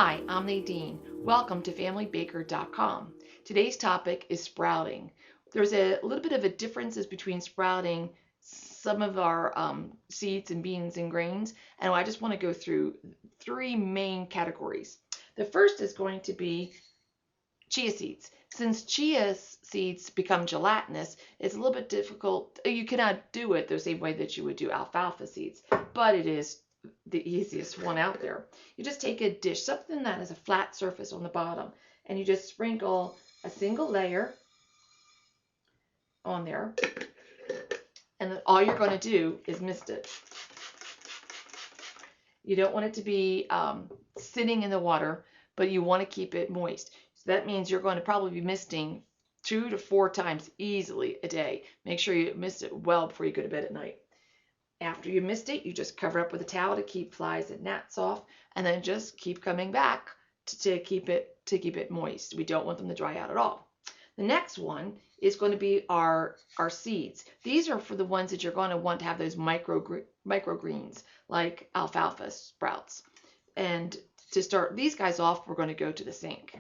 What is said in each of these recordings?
Hi, I'm Nadine. Welcome to FamilyBaker.com. Today's topic is sprouting. There's a little bit of a differences between sprouting some of our seeds and beans and grains, and I just want to go through three main categories. The first is going to be chia seeds. Since chia seeds become gelatinous, it's a little bit difficult. You cannot do it the same way that you would do alfalfa seeds, but it is the easiest one out there. You just take a dish, something that has a flat surface on the bottom, and you just sprinkle a single layer on there, and then all you're going to do is mist it. You don't want it to be sitting in the water, but you want to keep it moist. So that means you're going to probably be misting 2 to 4 times easily a day. Make sure you mist it well before you go to bed at night. After you mist it, you just cover up with a towel to keep flies and gnats off, and then just keep coming back to keep it moist. We don't want them to dry out at all. The next one is going to be our seeds. These are for the ones that you're going to want to have those microgreens like alfalfa sprouts. And to start these guys off, we're going to go to the sink.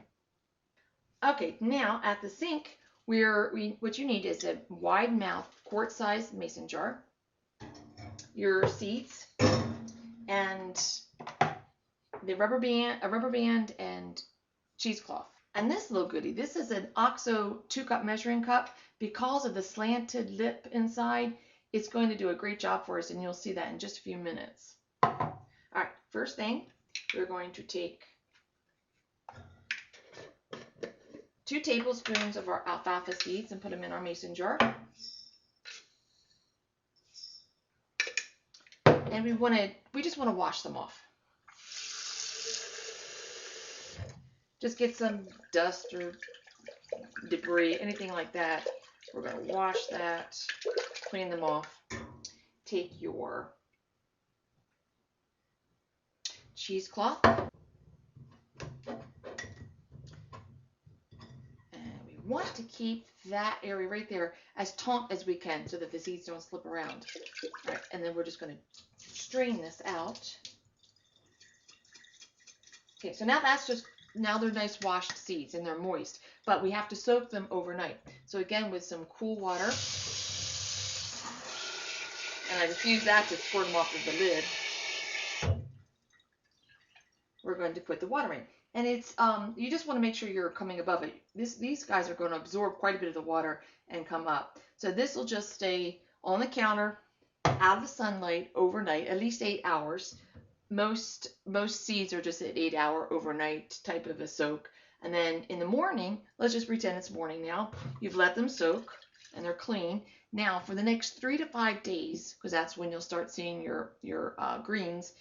Okay, now at the sink, what you need is a wide mouth quart-sized mason jar, your seeds, and a rubber band and cheesecloth. And this little goodie, this is an OXO 2-cup measuring cup. Because of the slanted lip inside, it's going to do a great job for us, and you'll see that in just a few minutes. All right, first thing, we're going to take 2 tablespoons of our alfalfa seeds and put them in our mason jar. And we just want to wash them off. Just get some dust or debris, anything like that. We're going to wash that, clean them off. Take your cheesecloth. And we want to keep that area right there as taut as we can so that the seeds don't slip around. All right, and then we're just going to strain this out. Okay, so now they're nice washed seeds and they're moist, but we have to soak them overnight. So again, with some cool water, and I just use that to squirt them off of the lid. We're going to put the water in, and it's you just want to make sure you're coming above it. These guys are going to absorb quite a bit of the water and come up. So this will just stay on the counter, out of the sunlight overnight, at least 8 hours. Most seeds are just an 8-hour overnight type of a soak. And then in the morning, let's just pretend it's morning now. You've let them soak and they're clean. Now for the next 3 to 5 days, because that's when you'll start seeing your greens,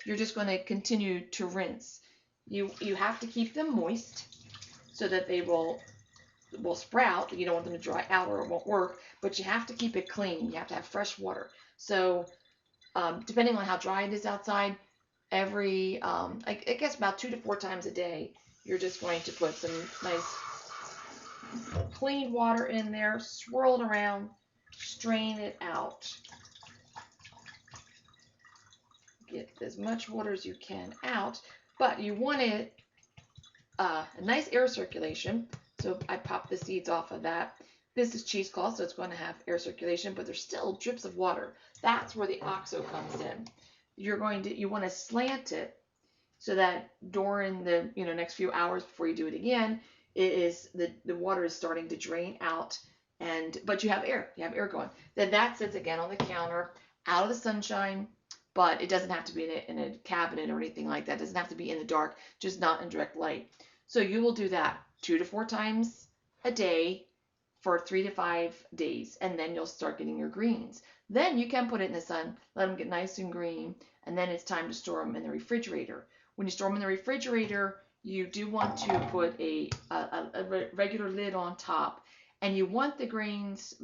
you're just going to continue to rinse. You have to keep them moist so that they will sprout. You don't want them to dry out or it won't work, but you have to keep it clean. You have to have fresh water. So depending on how dry it is outside, every I guess about 2 to 4 times a day, you're just going to put some nice clean water in there, swirl it around, strain it out. Get as much water as you can out, but you want it a nice air circulation. So I popped the seeds off of that. This is cheesecloth, so it's going to have air circulation, but there's still drips of water. That's where the OXO comes in. You want to slant it so that during the next few hours before you do it again, the water is starting to drain out, but you have air going. Then that sits again on the counter, out of the sunshine, but it doesn't have to be in a cabinet or anything like that. It doesn't have to be in the dark, just not in direct light. So you will do that 2 to 4 times a day for 3 to 5 days, and then you'll start getting your greens. Then you can put it in the sun, let them get nice and green, and then it's time to store them in the refrigerator. When you store them in the refrigerator, you do want to put a regular lid on top, and you want the greens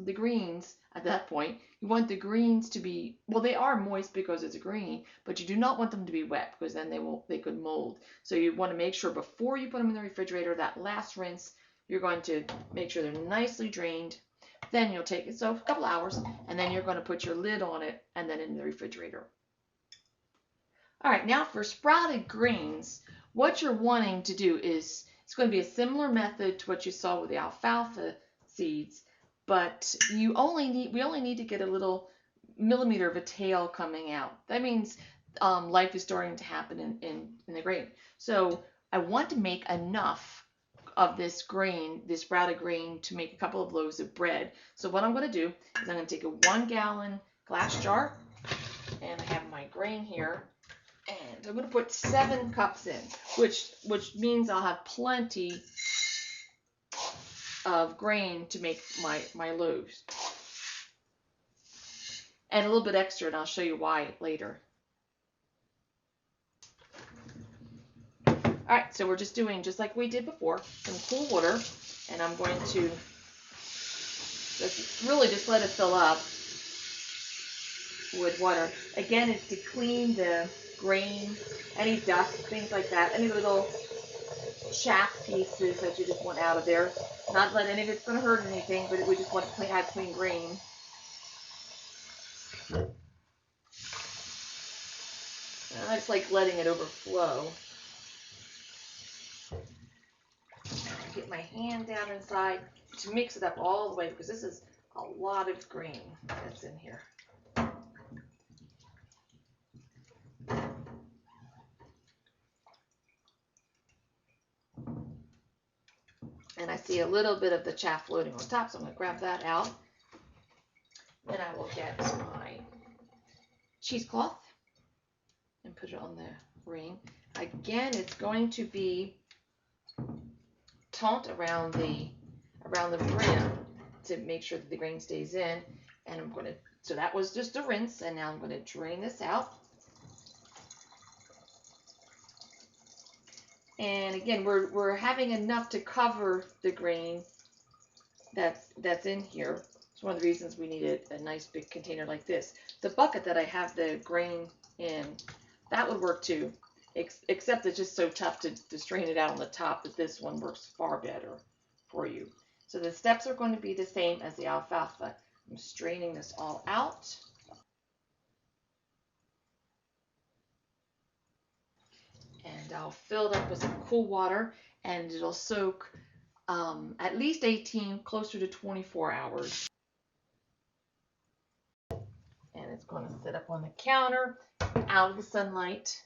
at that point, you want the greens to be, well, they are moist because it's a green, but you do not want them to be wet because then they could mold. So you want to make sure before you put them in the refrigerator, that last rinse, you're going to make sure they're nicely drained. Then you'll take it, so a couple hours, and then you're going to put your lid on it and then in the refrigerator. All right, now for sprouted greens, what you're wanting to do is, it's going to be a similar method to what you saw with the alfalfa seeds, but we only need to get a little millimeter of a tail coming out. That means life is starting to happen in the grain. So I want to make enough of this grain, this sprouted grain, to make a couple of loaves of bread. So what I'm going to do is I'm going to take a 1 gallon glass jar, and I have my grain here, and I'm going to put 7 cups in, which means I'll have plenty of grain to make my loaves, and a little bit extra, and I'll show you why later. All right, so we're just doing just like we did before, some cool water, and I'm going to really just let it fill up with water. Again, it's to clean the grain, any dust, things like that, any little chaff pieces that you just want out of there. Not that any of it's going to hurt anything, but we just want to have clean grain. And I just like letting it overflow. Get my hand down inside to mix it up all the way, because this is a lot of grain that's in here. And I see a little bit of the chaff floating on top, so I'm going to grab that out. Then I will get my cheesecloth and put it on the ring. Again, it's going to be taut around the brim to make sure that the grain stays in. And I'm going to, so that was just a rinse, and now I'm going to drain this out. And again, we're having enough to cover the grain that's in here. It's one of the reasons we needed a nice big container like this. The bucket that I have the grain in, that would work too, except it's just so tough to strain it out on the top that this one works far better for you. So the steps are going to be the same as the alfalfa. I'm straining this all out. And I'll fill it up with some cool water, and it'll soak at least 18, closer to 24 hours. And it's going to sit up on the counter, out of the sunlight.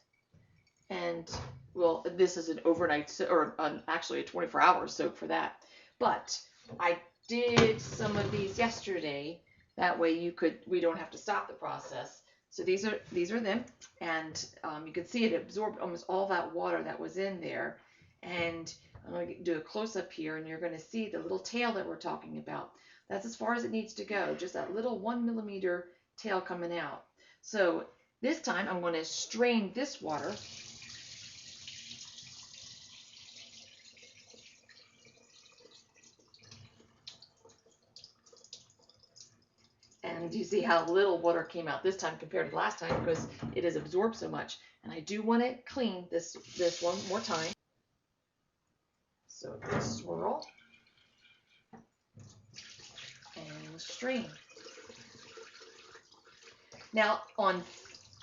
And well, this is an overnight, or actually a 24-hour soak for that. But I did some of these yesterday. That way we don't have to stop the process. So these are them, and you can see it absorbed almost all that water that was in there. And I'm going to do a close-up here, and you're going to see the little tail that we're talking about. That's as far as it needs to go, just that little 1 millimeter tail coming out. So this time I'm going to strain this water. And you see how little water came out this time compared to last time, because it has absorbed so much. And I do want to clean this one more time. So just swirl and strain. Now on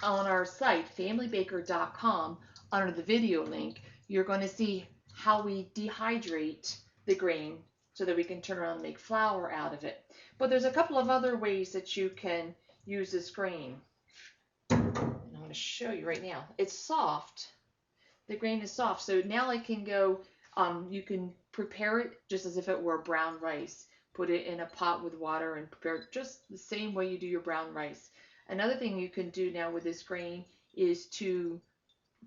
our site, familybaker.com, under the video link, you're going to see how we dehydrate the grain so that we can turn around and make flour out of it. But there's a couple of other ways that you can use this grain. And I'm going to show you right now. It's soft. The grain is soft. So now I can go, you can prepare it just as if it were brown rice. Put it in a pot with water and prepare it just the same way you do your brown rice. Another thing you can do now with this grain is to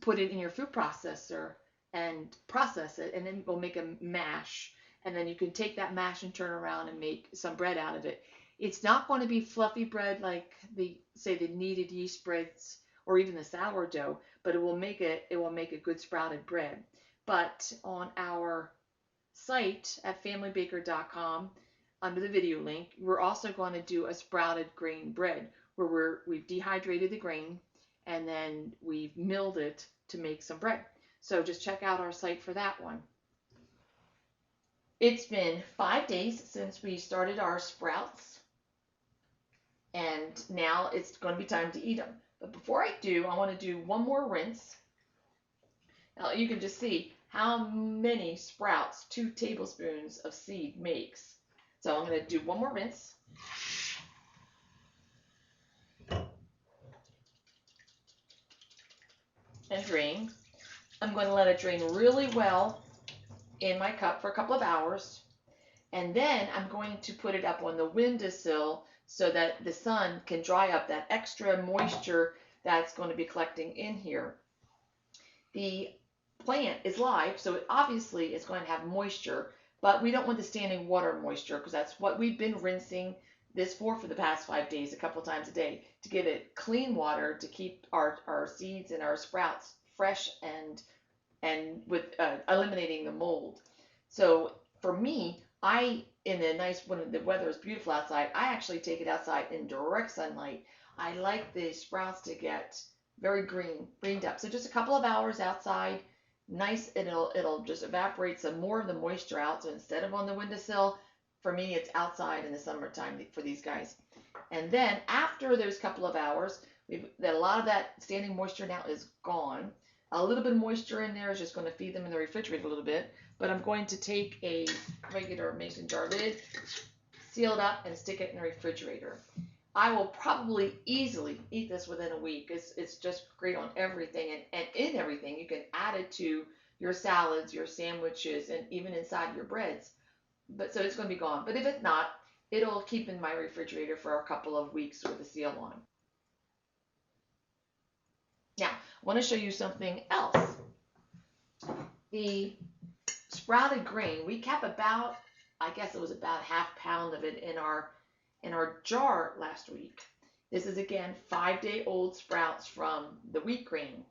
put it in your food processor and process it, and then we'll make a mash. And then you can take that mash and turn around and make some bread out of it. It's not going to be fluffy bread like the kneaded yeast breads or even the sourdough, but it will make a good sprouted bread. But on our site at familybaker.com, under the video link, we're also going to do a sprouted grain bread where we've dehydrated the grain and then we've milled it to make some bread. So just check out our site for that one. It's been 5 days since we started our sprouts, and now it's going to be time to eat them. But before I do, I want to do one more rinse. Now you can just see how many sprouts 2 tablespoons of seed makes. So I'm going to do one more rinse. And drain. I'm going to let it drain really well in my cup for a couple of hours. And then I'm going to put it up on the windowsill so that the sun can dry up that extra moisture that's going to be collecting in here. The plant is live, so it obviously is going to have moisture, but we don't want the standing water moisture because that's what we've been rinsing this for the past 5 days, a couple times a day, to give it clean water to keep our seeds and our sprouts fresh and with eliminating the mold. So for me, when the weather is beautiful outside, I actually take it outside in direct sunlight. I like the sprouts to get very greened up. So just a couple of hours outside, nice, it'll just evaporate some more of the moisture out. So instead of on the windowsill, for me, it's outside in the summertime for these guys. And then after those couple of hours, a lot of that standing moisture now is gone. A little bit of moisture in there is just going to feed them in the refrigerator a little bit. But I'm going to take a regular mason jar lid, seal it up, and stick it in the refrigerator. I will probably easily eat this within a week. It's just great on everything, and in everything. You can add it to your salads, your sandwiches, and even inside your breads. But so it's going to be gone. But if it's not, it'll keep in my refrigerator for a couple of weeks with a seal on. Now, I want to show you something else. The sprouted grain, we kept about, I guess it was about ½ pound of it in our jar last week. This is again 5-day-old sprouts from the wheat grain.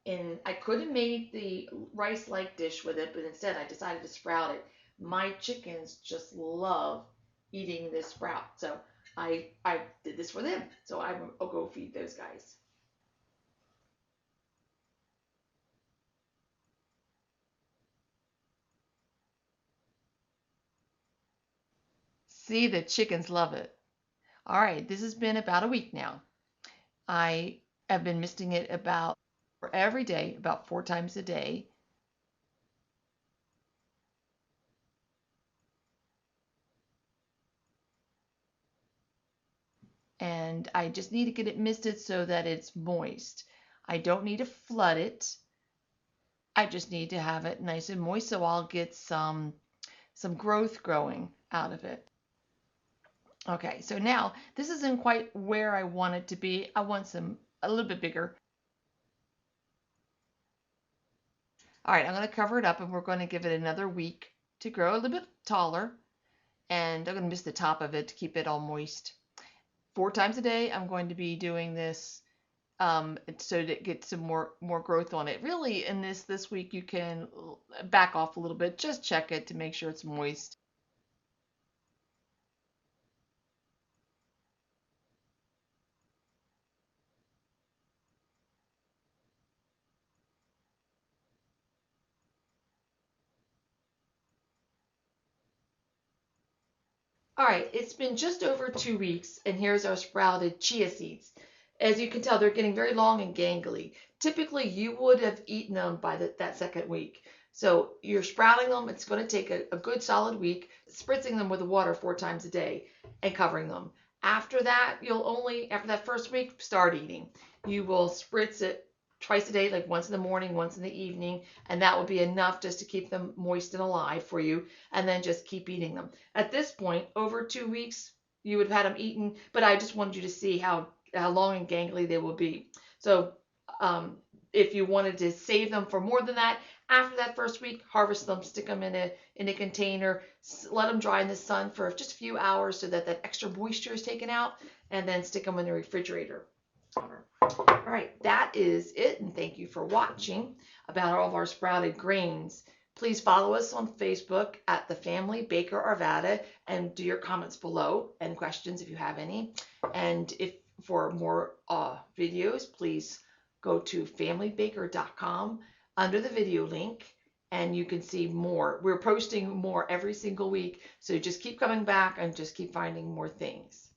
And I could have made the rice-like dish with it, but instead I decided to sprout it. My chickens just love eating this sprout, so I did this for them. So I'll go feed those guys. See, the chickens love it. All right, this has been about a week now. I have been misting it about every day, about 4 times a day. And I just need to get it misted so that it's moist. I don't need to flood it. I just need to have it nice and moist so I'll get some growth growing out of it. Okay, so now this isn't quite where I want it to be. I want a little bit bigger. All right, I'm going to cover it up and we're going to give it another week to grow a little bit taller. And I'm going to mist the top of it to keep it all moist. 4 times a day, I'm going to be doing this so to get some more growth on it. Really, in this week, you can back off a little bit. Just check it to make sure it's moist. All right, it's been just over 2 weeks, and here's our sprouted chia seeds. As you can tell, they're getting very long and gangly. Typically, you would have eaten them by that second week. So you're sprouting them. It's going to take a good solid week, spritzing them with the water 4 times a day and covering them. After that, after that first week, start eating. You will spritz it twice a day, like once in the morning, once in the evening, and that will be enough just to keep them moist and alive for you, and then just keep eating them. At this point, over 2 weeks, you would have had them eaten, but I just wanted you to see how long and gangly they will be. So if you wanted to save them for more than that, after that first week, harvest them, stick them in a container, let them dry in the sun for just a few hours so that extra moisture is taken out, and then stick them in the refrigerator. All right, that is it, and thank you for watching about all of our sprouted grains. Please follow us on Facebook at The Family Baker Arvada and do your comments below and questions if you have any. And if for more videos, please go to familybaker.com under the video link and you can see more. We're posting more every single week, so just keep coming back and just keep finding more things.